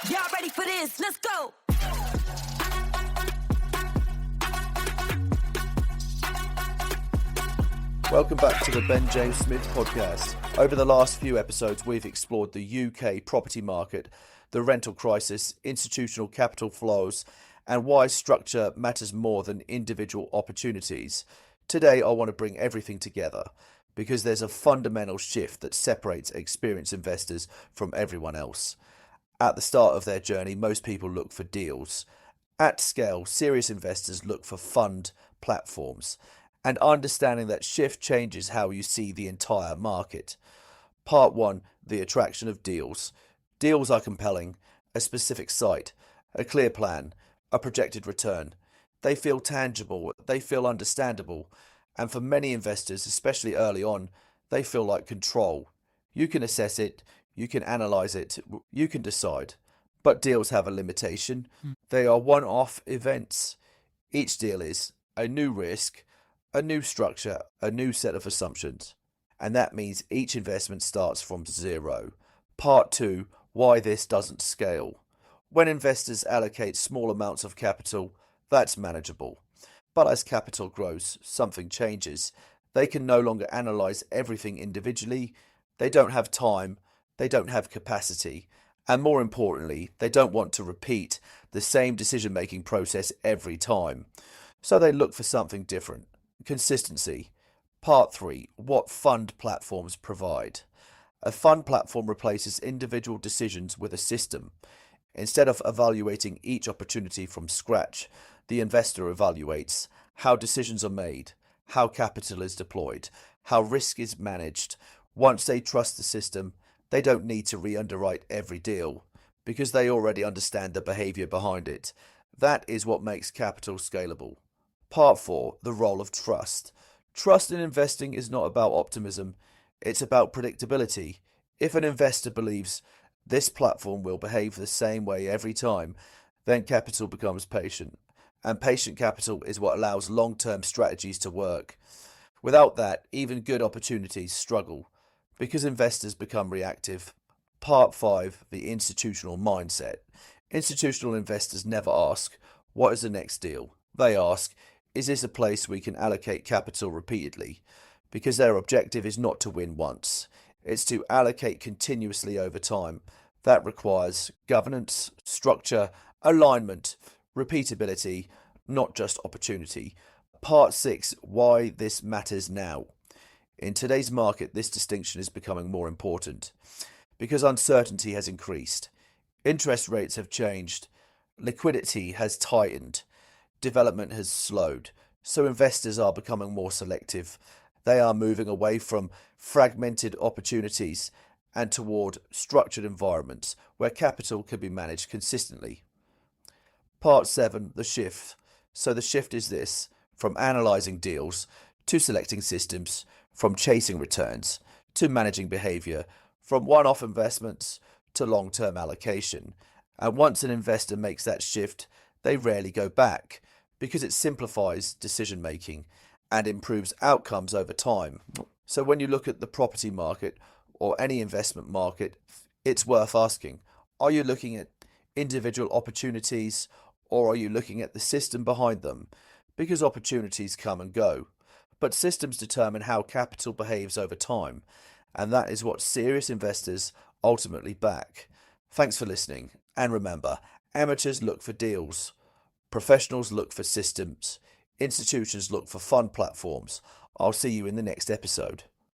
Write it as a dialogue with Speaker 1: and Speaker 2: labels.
Speaker 1: Y'all ready for this? Let's go.
Speaker 2: Welcome back to the Ben James Smith podcast. Over the last few episodes, we've explored the UK property market, the rental crisis, institutional capital flows, and why structure matters more than individual opportunities. Today, I want to bring everything together because there's a fundamental shift that separates experienced investors from everyone else. At the start of their journey, most people look for deals. At scale, serious investors look for fund platforms. And understanding that shift changes how you see the entire market. Part 1, the attraction of deals. Deals are compelling, a specific site, a clear plan, a projected return. They feel tangible, they feel understandable, and for many investors, especially early on, they feel like control. You can assess it, you can analyze it, you can decide. But deals have a limitation. They are one-off events. Each deal is a new risk, a new structure, a new set of assumptions. And that means each investment starts from zero. Part 2, why this doesn't scale. When investors allocate small amounts of capital, that's manageable. But as capital grows, something changes. They can no longer analyze everything individually. They don't have time. They don't have capacity. And more importantly, they don't want to repeat the same decision-making process every time. So they look for something different. Consistency. Part 3, what fund platforms provide. A fund platform replaces individual decisions with a system. Instead of evaluating each opportunity from scratch, the investor evaluates how decisions are made, how capital is deployed, how risk is managed. Once they trust the system, they don't need to re-underwrite every deal because they already understand the behavior behind it. That is what makes capital scalable. Part 4, the role of trust. Trust in investing is not about optimism, it's about predictability. If an investor believes this platform will behave the same way every time, then capital becomes patient. And patient capital is what allows long-term strategies to work. Without that, even good opportunities struggle because investors become reactive. Part 5, the institutional mindset. Institutional investors never ask, what is the next deal? They ask, is this a place we can allocate capital repeatedly? Because their objective is not to win once. It's to allocate continuously over time. That requires governance, structure, alignment, repeatability, not just opportunity. Part 6, why this matters now. In today's market, this distinction is becoming more important because uncertainty has increased. Interest rates have changed. Liquidity has tightened. Development has slowed, so investors are becoming more selective. They are moving away from fragmented opportunities and toward structured environments where capital can be managed consistently. Part 7, the shift. So the shift is this, from analyzing deals to selecting systems, from chasing returns to managing behavior, from one-off investments to long-term allocation. And once an investor makes that shift, they rarely go back, because it simplifies decision making and improves outcomes over time. So when you look at the property market or any investment market, it's worth asking, are you looking at individual opportunities or are you looking at the system behind them? Because opportunities come and go, but systems determine how capital behaves over time, and that is what serious investors ultimately back. Thanks for listening, and remember, amateurs look for deals. Professionals look for systems. Institutions look for fund platforms. I'll see you in the next episode.